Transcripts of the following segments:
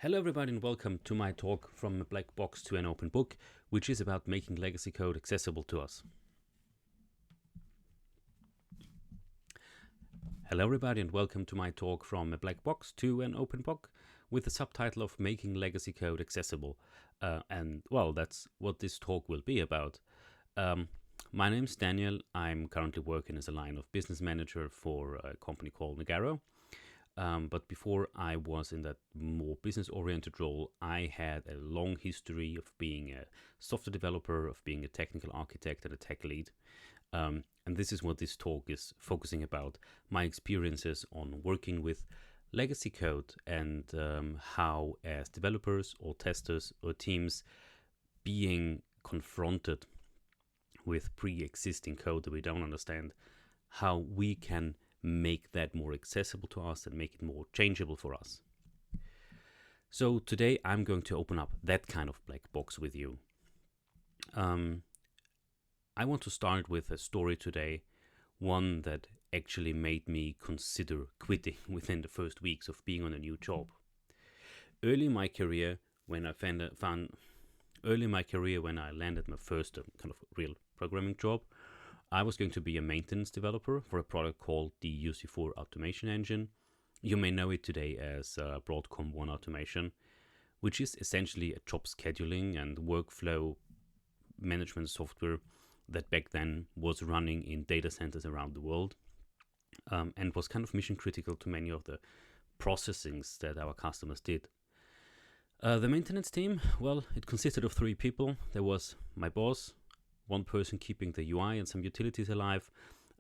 Hello everybody and welcome to my talk from a black box to an open book, which is about making legacy code accessible to us. Hello everybody and welcome to my talk from a black box to an open book with the subtitle of Making Legacy Code Accessible. That's what this talk will be about. My name's Daniel. I'm currently working as a line of business manager for a company called Nagaro. But before I was in that more business-oriented role, I had a long history of being a software developer, of being a technical architect and a tech lead. And this is what this talk is focusing about, my experiences on working with legacy code and how as developers or testers or teams being confronted with pre-existing code that we don't understand, how we can make that more accessible to us and make it more changeable for us. So today I'm going to open up that kind of black box with you. I want to start with a story today, one that actually made me consider quitting within the first weeks of being on a new job. Early in my career, when I landed my first kind of real programming job, I was going to be a maintenance developer for a product called the UC4 automation engine. You may know it today as Broadcom One Automation, which is essentially a job scheduling and workflow management software that back then was running in data centers around the world and was kind of mission critical to many of the processings that our customers did. The maintenance team, well, it consisted of 3 people. There was my boss, one person keeping the UI and some utilities alive,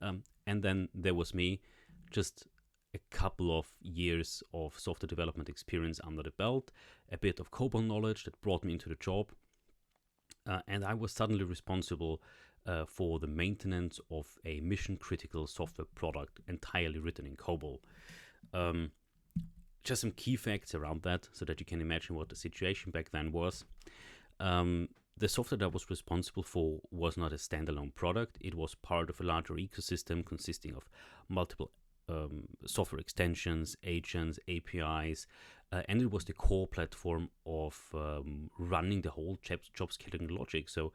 and then there was me, just a couple of years of software development experience under the belt, a bit of COBOL knowledge that brought me into the job, and I was suddenly responsible for the maintenance of a mission-critical software product entirely written in COBOL. Just some key facts around that so that you can imagine what the situation back then was. The software that I was responsible for was not a standalone product. It was part of a larger ecosystem consisting of multiple software extensions, agents, APIs, and it was the core platform of running the whole job scheduling logic. So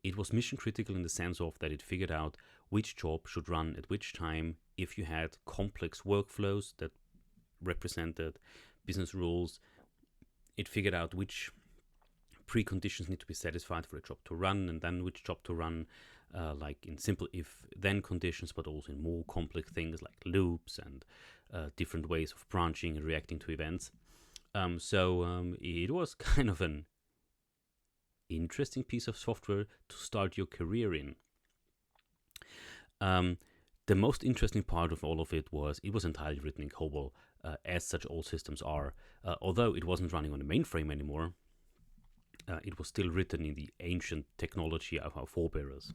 it was mission critical in the sense of that it figured out which job should run at which time. If you had complex workflows that represented business rules, it figured out which preconditions need to be satisfied for a job to run, and then which job to run, like in simple if-then conditions, but also in more complex things like loops and different ways of branching and reacting to events. It was kind of an interesting piece of software to start your career in. The most interesting part of all of it was entirely written in COBOL, as such all systems are. Although it wasn't running on a mainframe anymore, it was still written in the ancient technology of our forebears.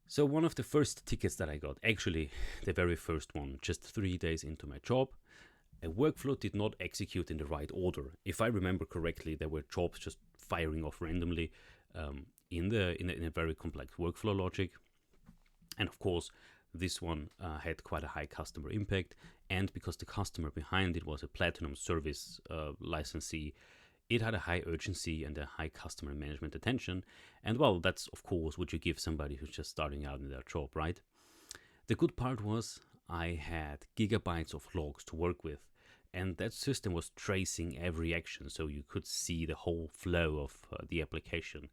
So one of the first tickets that I got, actually the very first one, just 3 days into my job, a workflow did not execute in the right order. If I remember correctly, there were jobs just firing off randomly in a very complex workflow logic. And of course, this one had quite a high customer impact, and because the customer behind it was a platinum service licensee, it had a high urgency and a high customer management attention. And well, that's of course what you give somebody who's just starting out in their job, right? The good part was I had gigabytes of logs to work with, and that system was tracing every action, so you could see the whole flow of the application.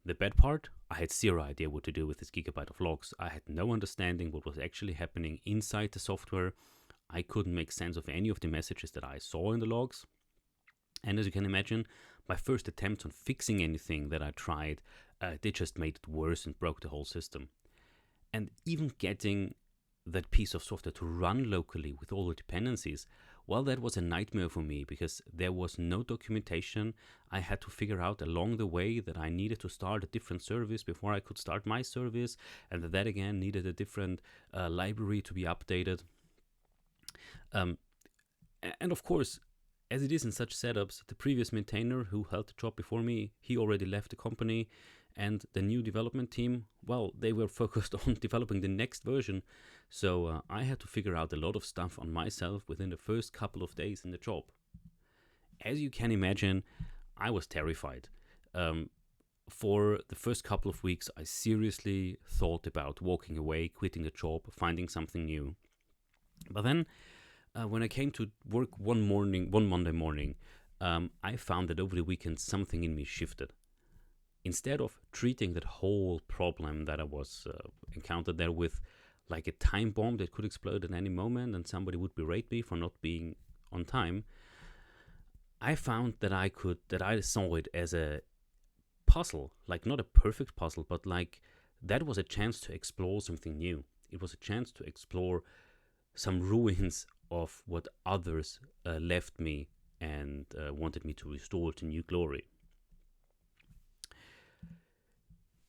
The bad part, I had zero idea what to do with this gigabyte of logs. I had no understanding what was actually happening inside the software. I couldn't make sense of any of the messages that I saw in the logs. And as you can imagine, my first attempts on fixing anything that I tried, they just made it worse and broke the whole system. And even getting that piece of software to run locally with all the dependencies, well, that was a nightmare for me because there was no documentation. I had to figure out along the way that I needed to start a different service before I could start my service, and that again needed a different library to be updated. And of course, as it is in such setups, the previous maintainer who held the job before me, he already left the company, And the new development team, well, they were focused on developing the next version. So I had to figure out a lot of stuff on myself within the first couple of days in the job. As you can imagine, I was terrified. For the first couple of weeks, I seriously thought about walking away, quitting the job, finding something new. But then, when I came to work one Monday morning, I found that over the weekend something in me shifted. Instead of treating that whole problem that I was encountered there with like a time bomb that could explode at any moment and somebody would berate me for not being on time, I found that I saw it as a puzzle, like not a perfect puzzle, but like that was a chance to explore something new. It was a chance to explore some ruins of what others left me and wanted me to restore to new glory.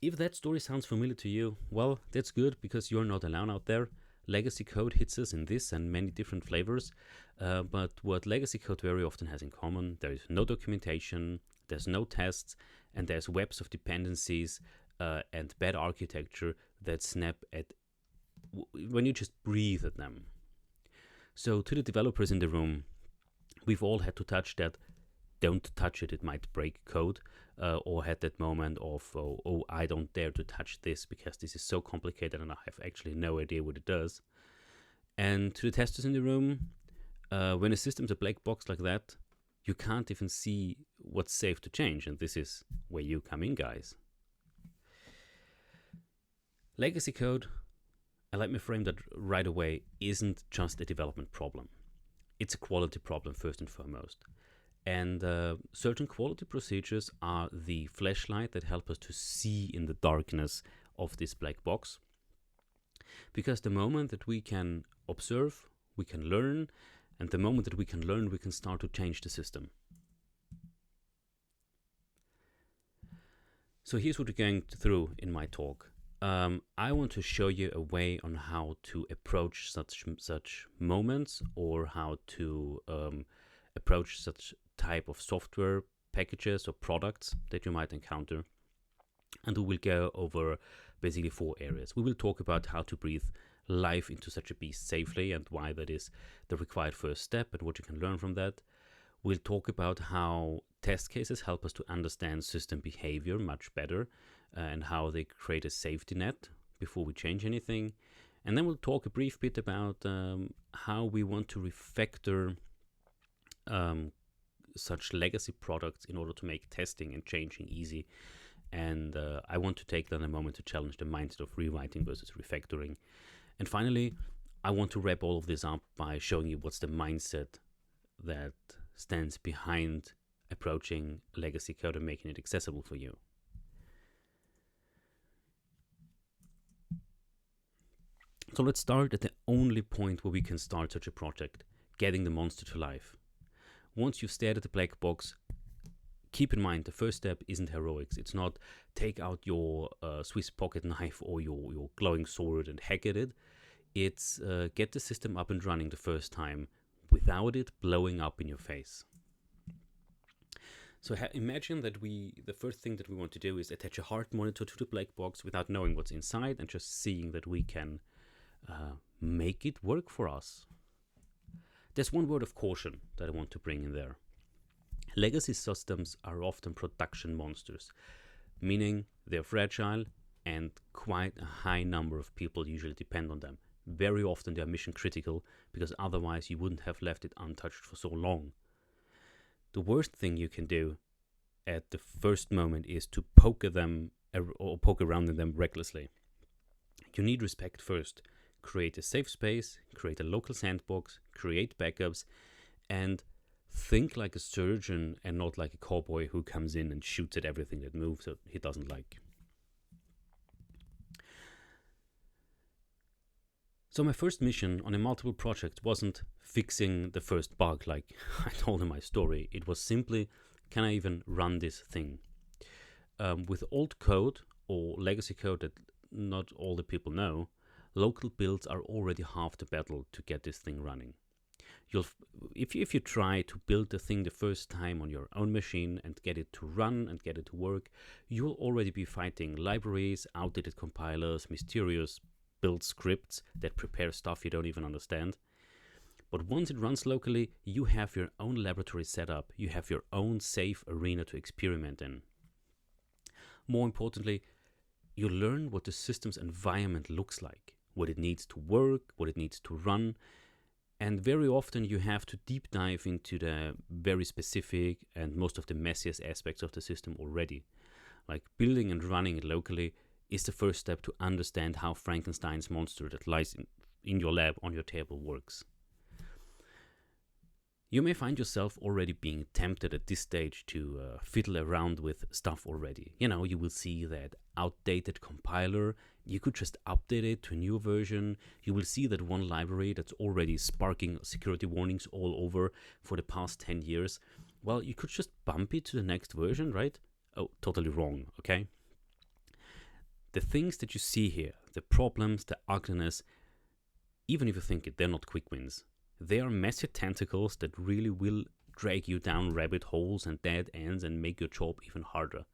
If that story sounds familiar to you, well, that's good because you're not alone out there. Legacy code hits us in this and many different flavors, but what legacy code very often has in common, there is no documentation, there's no tests, and there's webs of dependencies and bad architecture that snap at when you just breathe at them. So to the developers in the room, we've all had to touch that don't touch it, it might break code, or had that moment of, oh, I don't dare to touch this because this is so complicated and I have actually no idea what it does. And to the testers in the room, when a system's a black box like that, you can't even see what's safe to change, and this is where you come in, guys. Legacy code, and let me frame that right away, isn't just a development problem. It's a quality problem first and foremost. And certain quality procedures are the flashlight that help us to see in the darkness of this black box. Because the moment that we can observe, we can learn, and the moment that we can learn, we can start to change the system. So here's what we're going through in my talk. I want to show you a way on how to approach such moments, or how to approach such type of software packages or products that you might encounter. And we will go over basically 4 areas. We will talk about how to breathe life into such a beast safely and why that is the required first step and what you can learn from that. We'll talk about how test cases help us to understand system behavior much better and how they create a safety net before we change anything. And then we'll talk a brief bit about how we want to refactor such legacy products in order to make testing and changing easy. And I want to take then a moment to challenge the mindset of rewriting versus refactoring. And finally, I want to wrap all of this up by showing you what's the mindset that stands behind approaching legacy code and making it accessible for you. So let's start at the only point where we can start such a project, getting the monster to life. Once you've stared at the black box, keep in mind the first step isn't heroics. It's not take out your Swiss pocket knife or your glowing sword and hack at it. It's get the system up and running the first time without it blowing up in your face. So imagine that the first thing that we want to do is attach a hard monitor to the black box without knowing what's inside and just seeing that we can make it work for us. There's one word of caution that I want to bring in there. Legacy systems are often production monsters, meaning they're fragile and quite a high number of people usually depend on them. Very often they're mission critical because otherwise you wouldn't have left it untouched for so long. The worst thing you can do at the first moment is to poke around in them recklessly. You need respect first. Create a safe space, create a local sandbox, create backups, and think like a surgeon and not like a cowboy who comes in and shoots at everything that moves that he doesn't like. So my first mission on a multiple project wasn't fixing the first bug like I told in my story. It was simply, can I even run this thing? With old code or legacy code that not all the people know, local builds are already half the battle to get this thing running. If you try to build the thing the first time on your own machine and get it to run and get it to work, you'll already be fighting libraries, outdated compilers, mysterious build scripts that prepare stuff you don't even understand. But once it runs locally, you have your own laboratory set up. You have your own safe arena to experiment in. More importantly, you learn what the system's environment looks like, what it needs to work, what it needs to run. And very often you have to deep dive into the very specific and most of the messiest aspects of the system already. Like building and running it locally is the first step to understand how Frankenstein's monster that lies in your lab on your table works. You may find yourself already being tempted at this stage to fiddle around with stuff already. You will see that outdated compiler, you could just update it to a new version. You will see that one library that's already sparking security warnings all over for the past 10 years. Well, you could just bump it to the next version, right? Oh, totally wrong, okay? The things that you see here, the problems, the ugliness, even if you think it, they're not quick wins. They are messy tentacles that really will drag you down rabbit holes and dead ends and make your job even harder.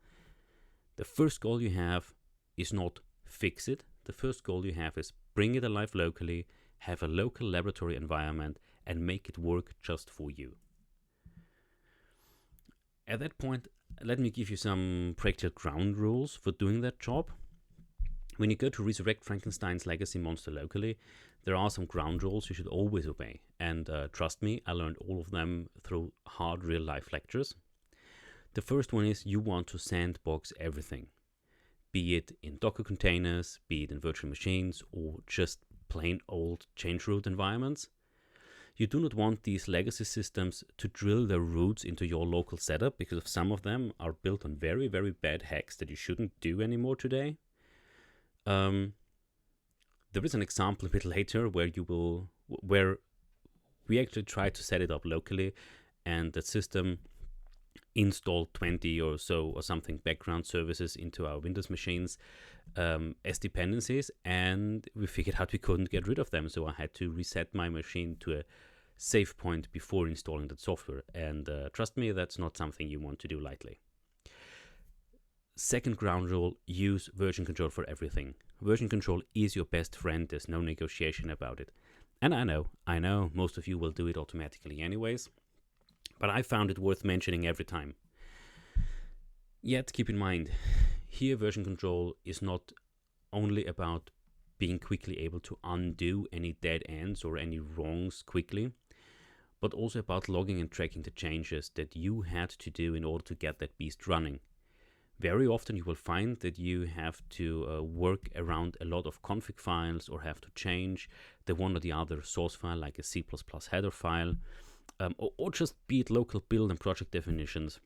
The first goal you have is not fix it. The first goal you have is bring it alive locally, have a local laboratory environment, and make it work just for you. At that point, let me give you some practical ground rules for doing that job. When you go to resurrect Frankenstein's legacy monster locally, there are some ground rules you should always obey. And trust me, I learned all of them through hard real-life lectures. The first one is you want to sandbox everything. Be it in Docker containers, be it in virtual machines, or just plain old change root environments. You do not want these legacy systems to drill their roots into your local setup, because some of them are built on very, very bad hacks that you shouldn't do anymore today. There is an example a bit later where we actually try to set it up locally, and the system installed 20 or so or something background services into our Windows machines as dependencies, and we figured out we couldn't get rid of them, so I had to reset my machine to a save point before installing that software. And trust me, that's not something you want to do lightly. Second ground rule, use version control for everything. Version control is your best friend, there's no negotiation about it. And I know, most of you will do it automatically anyways, but I found it worth mentioning every time. Yet, keep in mind, here version control is not only about being quickly able to undo any dead ends or any wrongs quickly, but also about logging and tracking the changes that you had to do in order to get that beast running. Very often you will find that you have to work around a lot of config files or have to change the one or the other source file, like a C++ header file, or just be it local build and project definitions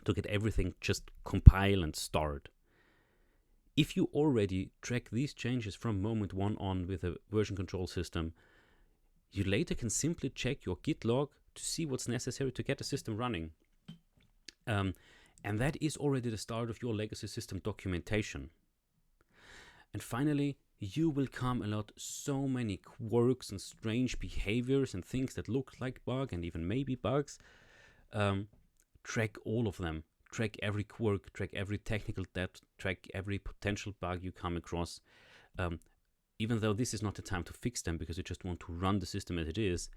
to get everything just compile and start. If you already track these changes from moment one on with a version control system, you later can simply check your Git log to see what's necessary to get the system running. And that is already the start of your legacy system documentation. And finally, you will come about so many quirks and strange behaviors and things that look like bug and even maybe bugs. Track all of them. Track every quirk, track every technical debt, track every potential bug you come across. Even though this is not the time to fix them because you just want to run the system as it is,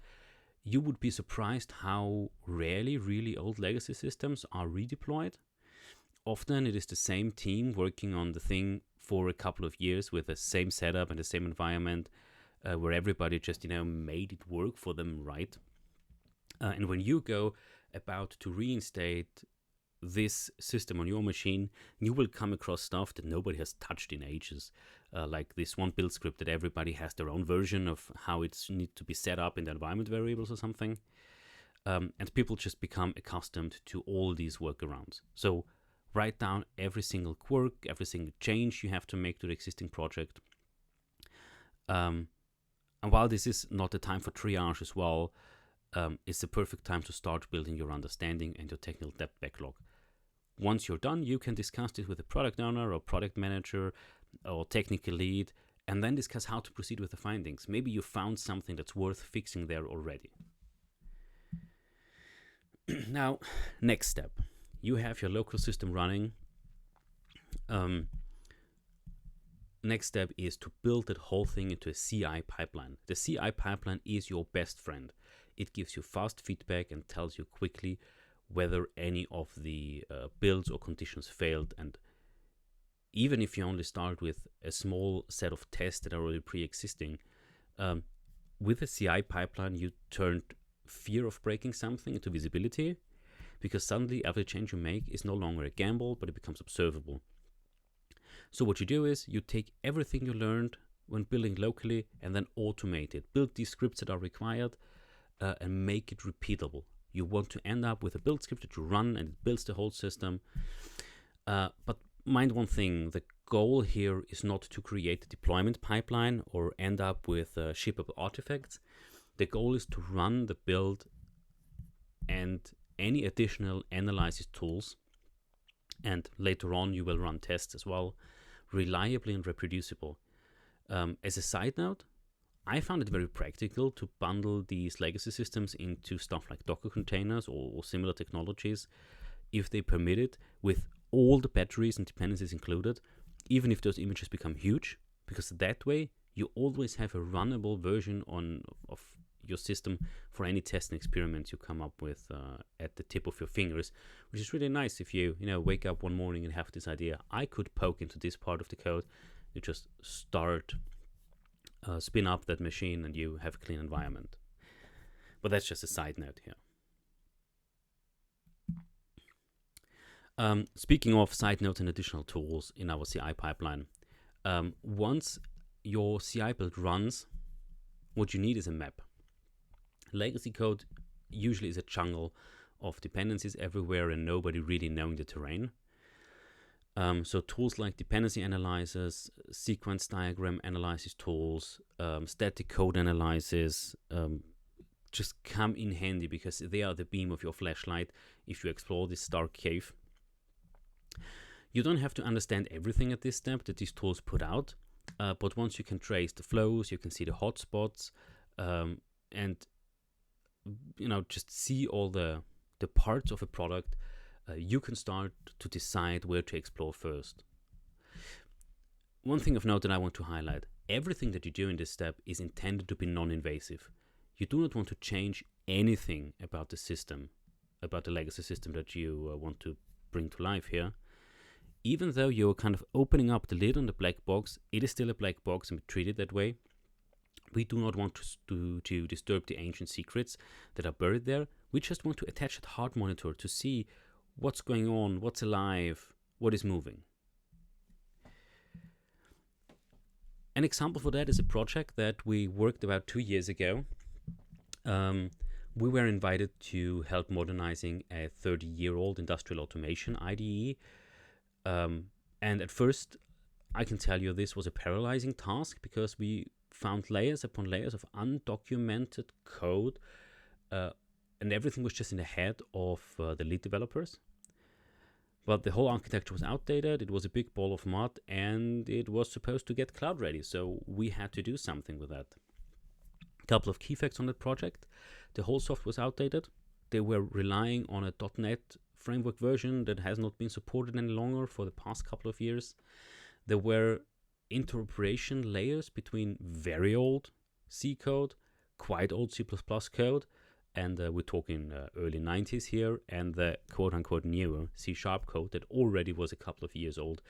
you would be surprised how rarely really old legacy systems are redeployed. Often it is the same team working on the thing for a couple of years with the same setup and the same environment where everybody just, made it work for them, right? And when you go about to reinstate this system on your machine, you will come across stuff that nobody has touched in ages. Like this one build script that everybody has their own version of how it needs to be set up in the environment variables or something. And people just become accustomed to all these workarounds. So write down every single quirk, every single change you have to make to the existing project. And while this is not the time for triage as well, it's the perfect time to start building your understanding and your technical debt backlog. Once you're done, you can discuss this with a product owner or product manager or technical lead, and then discuss how to proceed with the findings. Maybe you found something that's worth fixing there already. Now, next step. You have your local system running. Next step is to build that whole thing into a CI pipeline. The CI pipeline is your best friend. It gives you fast feedback and tells you quickly whether any of the builds or conditions failed. And even if you only start with a small set of tests that are already pre-existing, with a CI pipeline, you turned fear of breaking something into visibility, because suddenly every change you make is no longer a gamble, but it becomes observable. So what you do is you take everything you learned when building locally and then automate it. Build these scripts that are required and make it repeatable. You want to end up with a build script that you run and it builds the whole system. But mind one thing, the goal here is not to create a deployment pipeline or end up with shippable artifacts. The goal is to run the build and any additional analysis tools, and later on you will run tests as well, reliably and reproducible. As a side note, I found it very practical to bundle these legacy systems into stuff like Docker containers or similar technologies, if they permit it, with all the batteries and dependencies included, even if those images become huge, because that way you always have a runnable version of your system for any testing experiments you come up with at the tip of your fingers, which is really nice. If you wake up one morning and have this idea, I could poke into this part of the code, you just start, spin up that machine, and you have a clean environment. But that's just a side note here. Speaking of side notes and additional tools in our CI pipeline, once your CI build runs, what you need is a map. Legacy code usually is a jungle of dependencies everywhere and nobody really knowing the terrain. So tools like dependency analyzers, sequence diagram analysis tools, static code analysis just come in handy, because they are the beam of your flashlight if you explore this dark cave. You don't have to understand everything at this step that these tools put out, but once you can trace the flows, you can see the hotspots, and just see all the parts of a product, you can start to decide where to explore first. One thing of note that I want to highlight: everything that you do in this step is intended to be non-invasive. You do not want to change anything about the system, about the legacy system that you want to bring to life here. Even though you're kind of opening up the lid on the black box, it is still a black box and we treat it that way. We do not want to disturb the ancient secrets that are buried there. We just want to attach a hard monitor to see what's going on, what's alive, what is moving. An example for that is a project that we worked about 2 years ago. We were invited to help modernizing a 30-year-old industrial automation IDE. And at first, I can tell you this was a paralyzing task, because we found layers upon layers of undocumented code, and everything was just in the head of the lead developers. But the whole architecture was outdated, it was a big ball of mud, and it was supposed to get cloud ready, so we had to do something with that. A couple of key facts on that project: the whole software was outdated. They were relying on a .NET framework version that has not been supported any longer for the past couple of years. There were interoperation layers between very old C code, quite old C++ code, and we're talking early 90s here, and the quote-unquote newer C# code that already was a couple of years old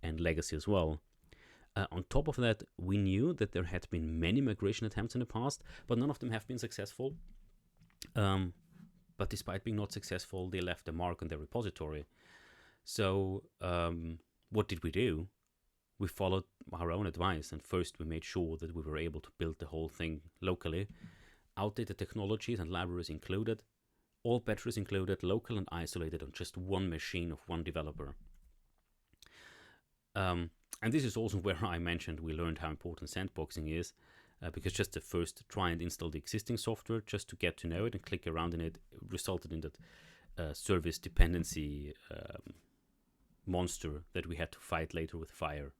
and legacy as well. On top of that, we knew that there had been many migration attempts in the past, but none of them have been successful. But despite being not successful, they left a mark on their repository. So what did we do? We followed our own advice, and first we made sure that we were able to build the whole thing locally. Outdated technologies and libraries included, all batteries included, local and isolated on just one machine of one developer. And this is also where I mentioned we learned how important sandboxing is, because just the first try and install the existing software just to get to know it and click around in it resulted in that service dependency monster that we had to fight later with fire.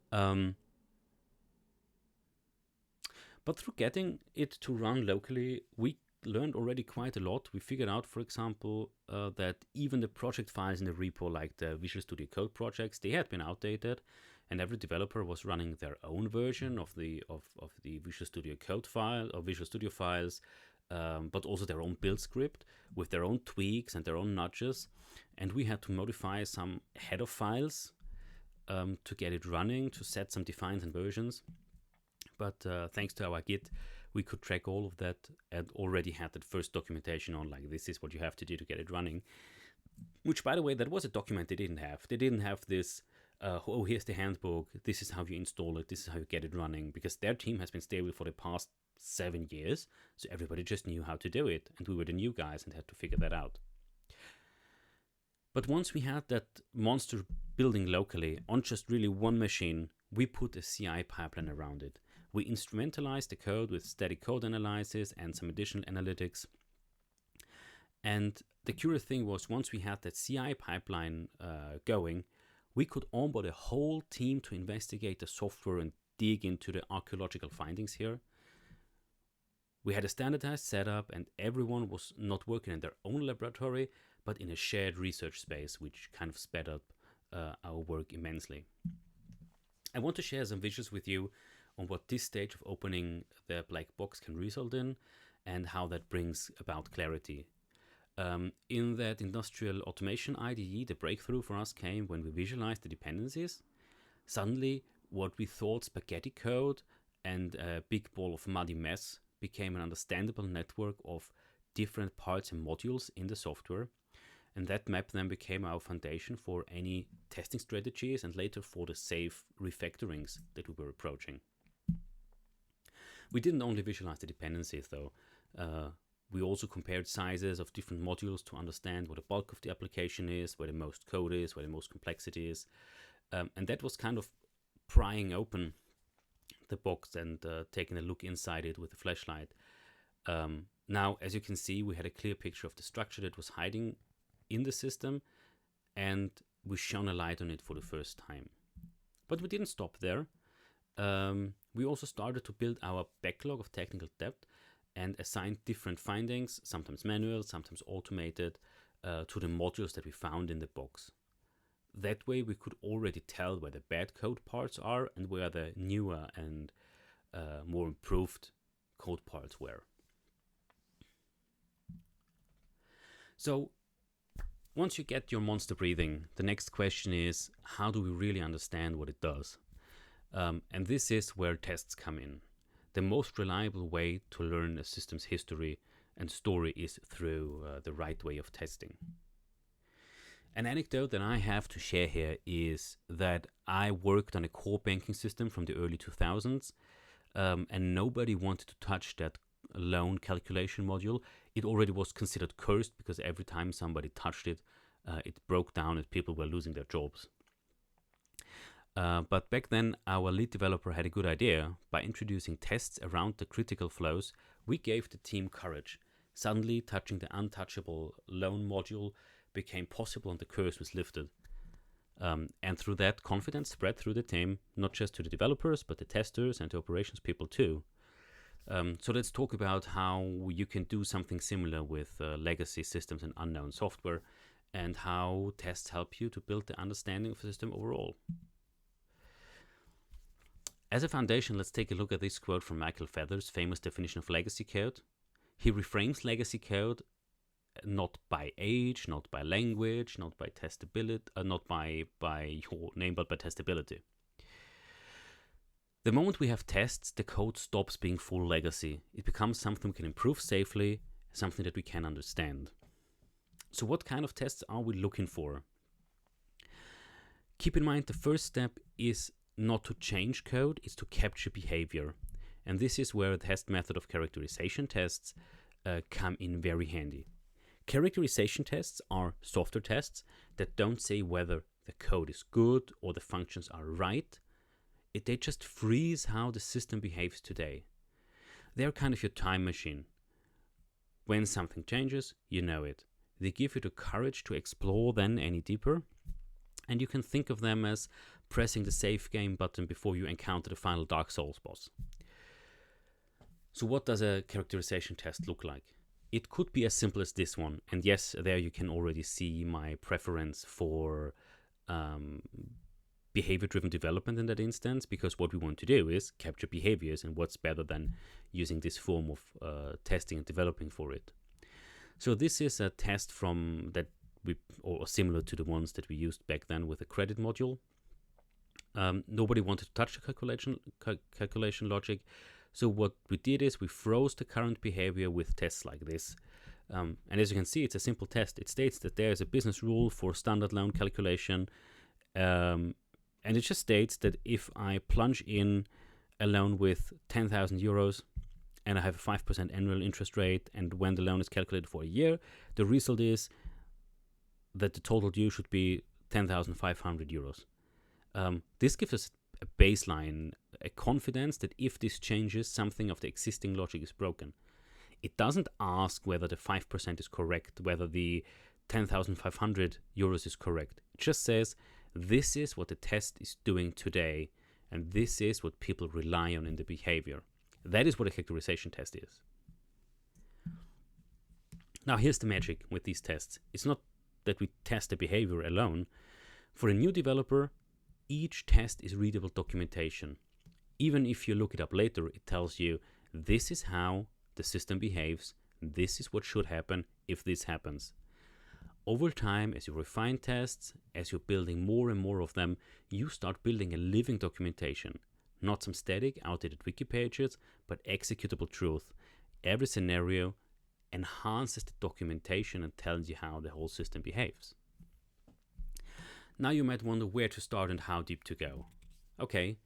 But through getting it to run locally, we learned already quite a lot. We figured out, for example, that even the project files in the repo, like the Visual Studio Code projects, they had been outdated, and every developer was running their own version of the Visual Studio Code file or Visual Studio files, but also their own build script with their own tweaks and their own nudges. And we had to modify some header files to get it running, to set some defines and versions. But thanks to our Git, we could track all of that and already had that first documentation on, like, this is what you have to do to get it running. Which, by the way, that was a document they didn't have. They didn't have this, oh, here's the handbook, this is how you install it, this is how you get it running, because their team has been stable for the past 7 years, so everybody just knew how to do it, and we were the new guys and had to figure that out. But once we had that monster building locally on just really one machine, we put a CI pipeline around it. We instrumentalized the code with static code analysis and some additional analytics. And the curious thing was, once we had that CI pipeline going, we could onboard a whole team to investigate the software and dig into the archaeological findings here. We had a standardized setup, and everyone was not working in their own laboratory, but in a shared research space, which kind of sped up our work immensely. I want to share some visuals with you on what this stage of opening the black box can result in and how that brings about clarity. In that industrial automation IDE, the breakthrough for us came when we visualized the dependencies. Suddenly, what we thought spaghetti code and a big ball of muddy mess became an understandable network of different parts and modules in the software. And that map then became our foundation for any testing strategies and later for the safe refactorings that we were approaching. We didn't only visualize the dependencies though. We also compared sizes of different modules to understand what the bulk of the application is, where the most code is, where the most complexity is. And that was kind of prying open the box and taking a look inside it with a flashlight. Now, as you can see, we had a clear picture of the structure that was hiding in the system, and we shone a light on it for the first time. But we didn't stop there. We also started to build our backlog of technical debt and assigned different findings, sometimes manual, sometimes automated, to the modules that we found in the box. That way we could already tell where the bad code parts are and where the newer and more improved code parts were. So once you get your monster breathing, the next question is, how do we really understand what it does? And this is where tests come in. The most reliable way to learn a system's history and story is through the right way of testing. An anecdote that I have to share here is that I worked on a core banking system from the early 2000s, and nobody wanted to touch that loan calculation module. It already was considered cursed because every time somebody touched it, it broke down and people were losing their jobs. But back then, our lead developer had a good idea. By introducing tests around the critical flows, we gave the team courage. Suddenly, touching the untouchable loan module became possible and the curse was lifted. And through that, confidence spread through the team, not just to the developers, but the testers and the operations people too. So let's talk about how you can do something similar with legacy systems and unknown software, and how tests help you to build the understanding of the system overall. As a foundation, let's take a look at this quote from Michael Feather's famous definition of legacy code. He reframes legacy code not by age, not by language, not by testability, not by your name, but by testability. The moment we have tests, the code stops being full legacy. It becomes something we can improve safely, something that we can understand. So what kind of tests are we looking for? Keep in mind, the first step is not to change code, it's to capture behavior. And this is where the test method of characterization tests come in very handy. Characterization tests are software tests that don't say whether the code is good or the functions are right. They just freeze how the system behaves today. They're kind of your time machine. When something changes, you know it. They give you the courage to explore then any deeper. And you can think of them as pressing the save game button before you encounter the final Dark Souls boss. So what does a characterization test look like? It could be as simple as this one. And yes, there you can already see my preference for behavior-driven development in that instance, because what we want to do is capture behaviors, and what's better than using this form of testing and developing for it. So this is a test from that or similar to the ones that we used back then with the credit module. Nobody wanted to touch the calculation logic. So what we did is we froze the current behavior with tests like this. And as you can see, it's a simple test. It states that there is a business rule for standard loan calculation. And it just states that if I plunge in a loan with 10,000 euros and I have a 5% annual interest rate, and when the loan is calculated for a year, the result is that the total due should be 10,500 euros. This gives us a baseline, a confidence that if this changes, something of the existing logic is broken. It doesn't ask whether the 5% is correct, whether the 10,500 euros is correct. It just says, this is what the test is doing today, and this is what people rely on in the behavior. That is what a characterization test is. Now here's the magic with these tests. It's not that we test the behavior alone. For a new developer, each test is readable documentation. Even if you look it up later, it tells you this is how the system behaves, this is what should happen if this happens. Over time, as you refine tests, as you're building more and more of them, you start building a living documentation. Not some static, outdated wiki pages, but executable truth. Every scenario enhances the documentation and tells you how the whole system behaves. Now you might wonder where to start and how deep to go. Okay,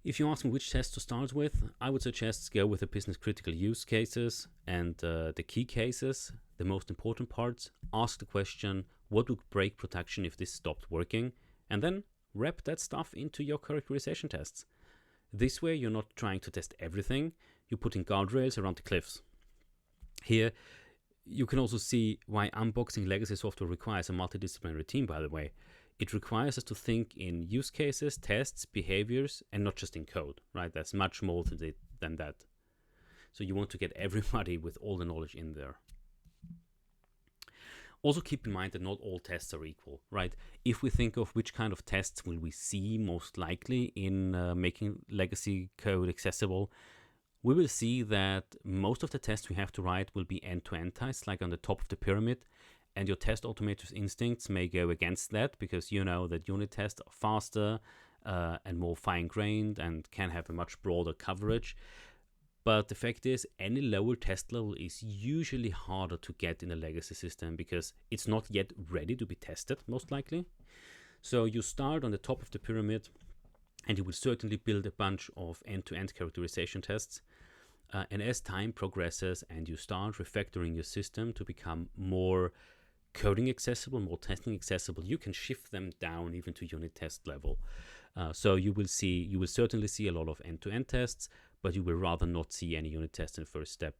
if you ask me which test to start with, I would suggest go with the business critical use cases and the key cases, the most important parts. Ask the question, what would break production if this stopped working? And then wrap that stuff into your characterization tests. This way you're not trying to test everything, you're putting guardrails around the cliffs. Here, you can also see why unboxing legacy software requires a multidisciplinary team, by the way. It requires us to think in use cases, tests, behaviors, and not just in code, right? There's much more to it than that. So you want to get everybody with all the knowledge in there. Also keep in mind that not all tests are equal, right? If we think of which kind of tests will we see most likely in making legacy code accessible, we will see that most of the tests we have to write will be end-to-end tests, like on the top of the pyramid, and your test automator's instincts may go against that because you know that unit tests are faster and more fine-grained and can have a much broader coverage. But the fact is, any lower test level is usually harder to get in a legacy system because it's not yet ready to be tested, most likely. So you start on the top of the pyramid, and you will certainly build a bunch of end-to-end characterization tests. And as time progresses and you start refactoring your system to become more coding accessible, more testing accessible, you can shift them down even to unit test level. So you will certainly see a lot of end-to-end tests, but you will rather not see any unit tests in the first step.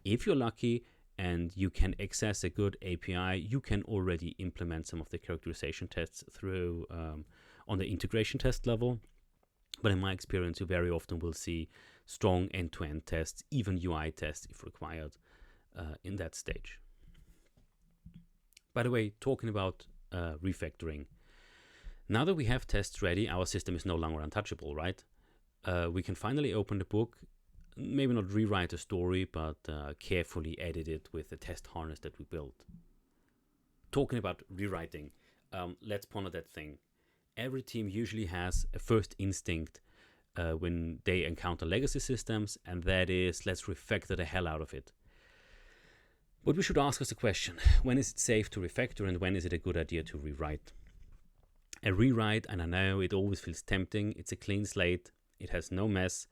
If you're lucky and you can access a good API, you can already implement some of the characterization tests through on the integration test level. But in my experience, you very often will see strong end-to-end tests, even UI tests if required in that stage. By the way, talking about refactoring, now that we have tests ready, our system is no longer untouchable, right? We can finally open the book, maybe not rewrite the story, but carefully edit it with the test harness that we built. Talking about rewriting, let's ponder that thing. Every team usually has a first instinct when they encounter legacy systems, and that is, let's refactor the hell out of it. But we should ask us a question: when is it safe to refactor, and when is it a good idea to rewrite? A rewrite, and I know it always feels tempting, it's a clean slate, it has no mess,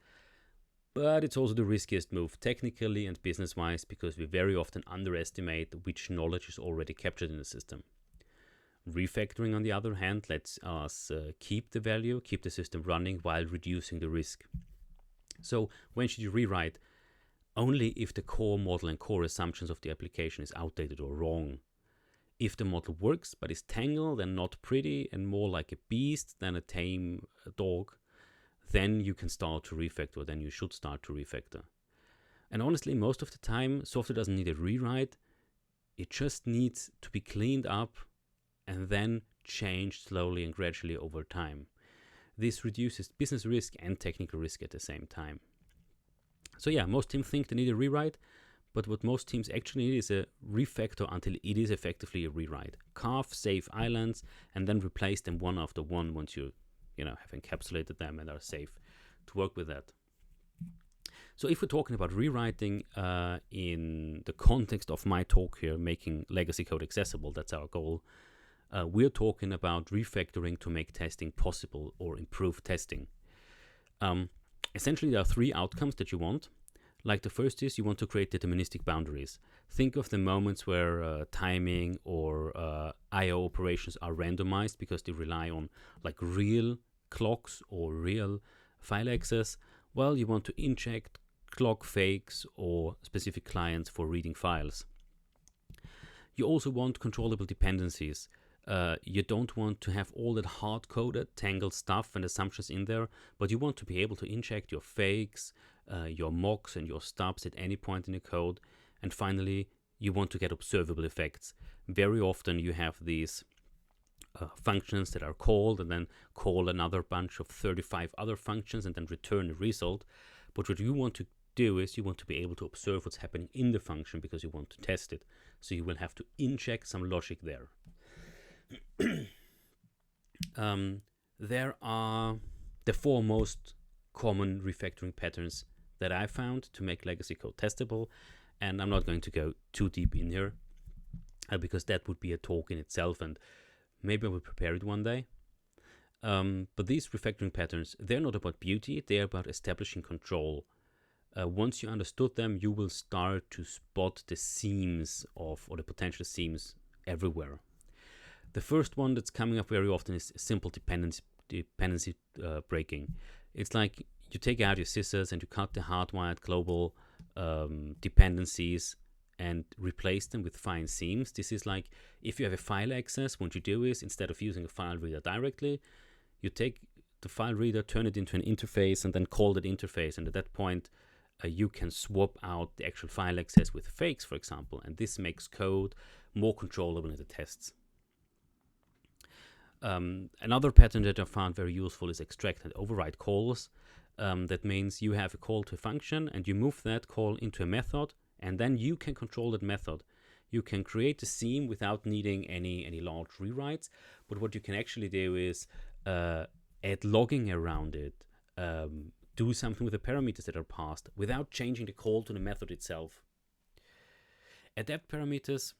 but it's also the riskiest move technically and business-wise because we very often underestimate which knowledge is already captured in the system. Refactoring, on the other hand, lets us keep the value, keep the system running while reducing the risk. So when should you rewrite? Only if the core model and core assumptions of the application is outdated or wrong. If the model works but is tangled and not pretty and more like a beast than a tame dog, then you can start to refactor, then you should start to refactor. And honestly, most of the time, software doesn't need a rewrite. It just needs to be cleaned up and then changed slowly and gradually over time. This reduces business risk and technical risk at the same time. So yeah, most teams think they need a rewrite, but what most teams actually need is a refactor until it is effectively a rewrite. Carve, save islands, and then replace them one after one once you have encapsulated them and are safe to work with that. So if we're talking about rewriting in the context of my talk here, making legacy code accessible, that's our goal. We're talking about refactoring to make testing possible or improve testing. Essentially, there are three outcomes that you want. Like the first is you want to create deterministic boundaries. Think of the moments where timing or I/O operations are randomized because they rely on like real clocks or real file access. Well, you want to inject clock fakes or specific clients for reading files. You also want controllable dependencies. You don't want to have all that hard-coded, tangled stuff and assumptions in there, but you want to be able to inject your fakes, your mocks and your stubs at any point in the code. And finally, you want to get observable effects. Very often you have these functions that are called and then call another bunch of 35 other functions and then return a result. But what you want to do is you want to be able to observe what's happening in the function because you want to test it. So you will have to inject some logic there. There are the four most common refactoring patterns that I found to make legacy code testable, and I'm not going to go too deep in here because that would be a talk in itself, and maybe I will prepare it one day. But these refactoring patterns, they're not about beauty, they're about establishing control. Once you understood them, you will start to spot the seams or the potential seams everywhere. The first one that's coming up very often is simple dependency breaking. It's like you take out your scissors and you cut the hardwired global dependencies and replace them with fine seams. This is like if you have a file access, what you do is instead of using a file reader directly, you take the file reader, turn it into an interface, and then call that interface. And at that point, you can swap out the actual file access with fakes, for example, and this makes code more controllable in the tests. Another pattern that I found very useful is extract and override calls. That means you have a call to a function and you move that call into a method, and then you can control that method. You can create a seam without needing any large rewrites, but what you can actually do is add logging around it, do something with the parameters that are passed without changing the call to the method itself. Adapt parameters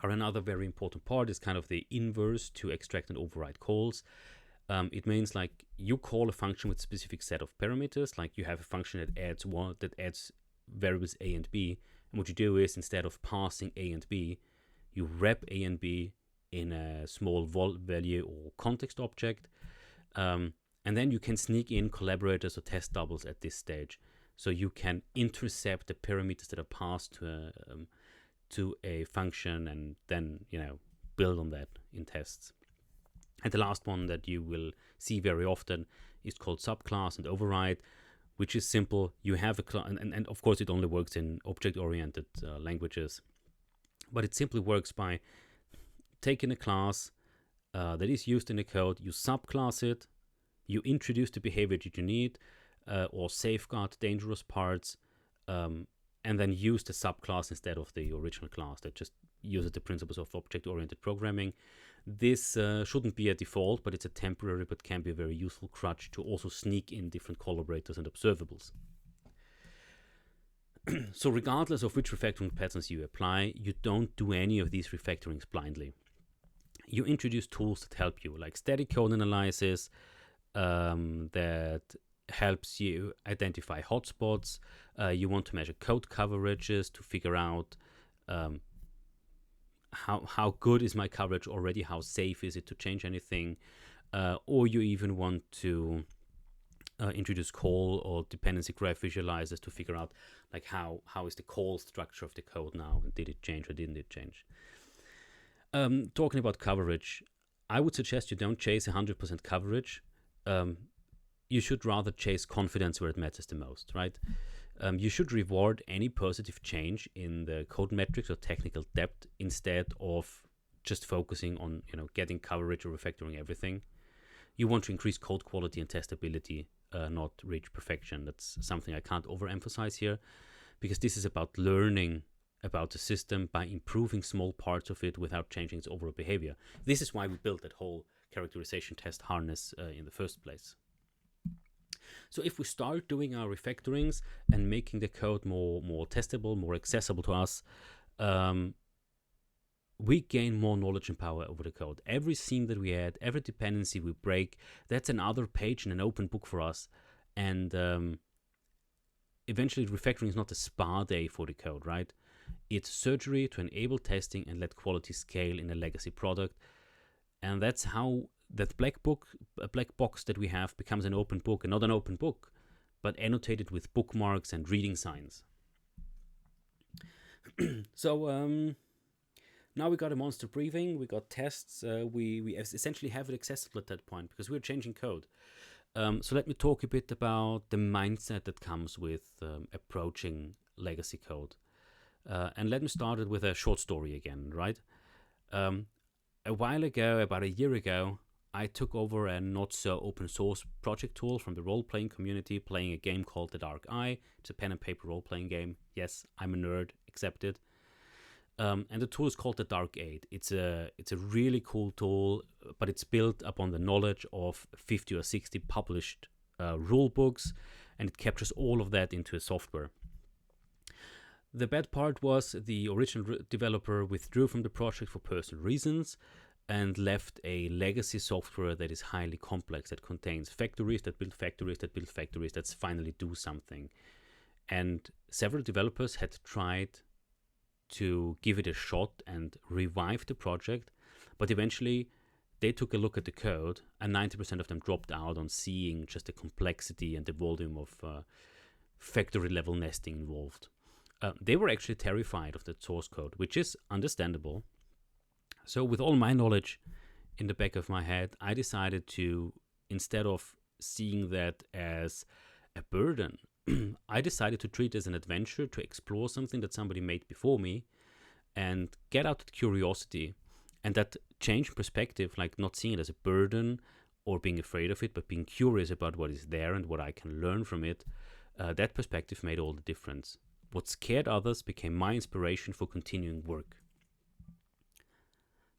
are another very important part. It's kind of the inverse to extract and override calls. It means like you call a function with a specific set of parameters, like you have a function that adds variables a and b, and what you do is instead of passing a and b, you wrap a and b in a small value or context object, and then you can sneak in collaborators or test doubles at this stage, so you can intercept the parameters that are passed to a function and then build on that in tests. And the last one that you will see very often is called subclass and override, which is simple. You have a class, and of course it only works in object-oriented languages, but it simply works by taking a class that is used in the code, you subclass it, you introduce the behavior that you need or safeguard dangerous parts, and then use the subclass instead of the original class that just uses the principles of object-oriented programming. This shouldn't be a default, but it's a temporary but can be a very useful crutch to also sneak in different collaborators and observables. So regardless of which refactoring patterns you apply, you don't do any of these refactorings blindly. You introduce tools that help you, like static code analysis, that helps you identify hotspots. You want to measure code coverages to figure out how good is my coverage already, how safe is it to change anything, or you even want to introduce call or dependency graph visualizers to figure out like how is the call structure of the code now, and did it change or didn't it change. Talking about coverage, I would suggest you don't chase 100% coverage. You should rather chase confidence where it matters the most, right? You should reward any positive change in the code metrics or technical depth instead of just focusing on getting coverage or refactoring everything. You want to increase code quality and testability, not reach perfection. That's something I can't overemphasize here, because this is about learning about the system by improving small parts of it without changing its overall behavior. This is why we built that whole characterization test harness in the first place. So if we start doing our refactorings and making the code more testable, more accessible to us, we gain more knowledge and power over the code. Every seam that we add, every dependency we break, that's another page in an open book for us. And eventually refactoring is not a spa day for the code, right? It's surgery to enable testing and let quality scale in a legacy product. And that's how that black box that we have becomes an open book, and not an open book, but annotated with bookmarks and reading signs. So now we got a monster briefing, we got tests, we essentially have it accessible at that point because we're changing code. So let me talk a bit about the mindset that comes with approaching legacy code. And let me start it with a short story again, right? A while ago, about a year ago, I took over a not so open source project tool from the role-playing community, playing a game called The Dark Eye. It's a pen and paper role-playing game. Yes, I'm a nerd, accepted. And the tool is called the Dark 8. It's a really cool tool, but it's built upon the knowledge of 50 or 60 published rule books, and it captures all of that into a software. The bad part was the original developer withdrew from the project for personal reasons and left a legacy software that is highly complex, that contains factories that build factories that build factories that finally do something. And several developers had tried to give it a shot and revive the project, but eventually they took a look at the code and 90% of them dropped out on seeing just the complexity and the volume of factory level nesting involved. They were actually terrified of the source code, which is understandable. So with all my knowledge in the back of my head, I decided to, instead of seeing that as a burden, I decided to treat it as an adventure, to explore something that somebody made before me and get out that curiosity and that change perspective, like not seeing it as a burden or being afraid of it, but being curious about what is there and what I can learn from it. That perspective made all the difference. What scared others became my inspiration for continuing work.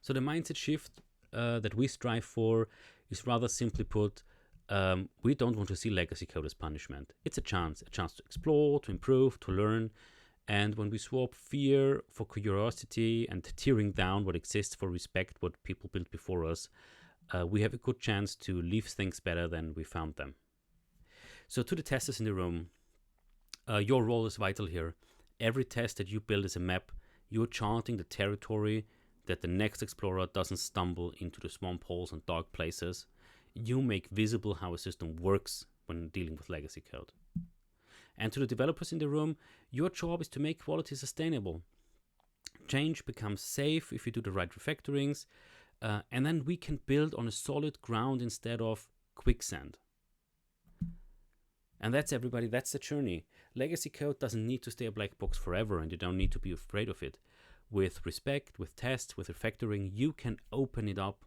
So the mindset shift that we strive for is, rather simply put, we don't want to see legacy code as punishment. It's a chance to explore, to improve, to learn. And when we swap fear for curiosity and tearing down what exists for respect what people built before us, we have a good chance to leave things better than we found them. So to the testers in the room, your role is vital here. Every test that you build is a map. You're charting the territory that the next explorer doesn't stumble into the swamp holes and dark places. You make visible how a system works when dealing with legacy code. And to the developers in the room, your job is to make quality sustainable. Change becomes safe if you do the right refactorings, and then we can build on a solid ground instead of quicksand. And that's everybody, that's the journey. Legacy code doesn't need to stay a black box forever, and you don't need to be afraid of it. With respect, with tests, with refactoring, you can open it up.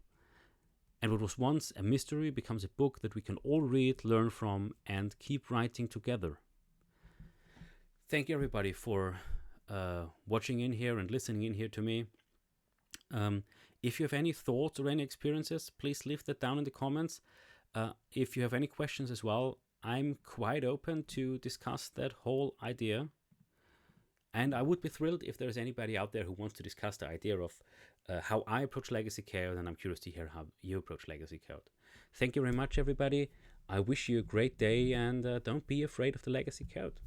And what was once a mystery becomes a book that we can all read, learn from, and keep writing together. Thank you everybody for watching in here and listening in here to me. If you have any thoughts or any experiences, please leave that down in the comments. If you have any questions as well, I'm quite open to discuss that whole idea. And I would be thrilled if there's anybody out there who wants to discuss the idea of how I approach legacy code, and I'm curious to hear how you approach legacy code. Thank you very much, everybody. I wish you a great day, and don't be afraid of the legacy code.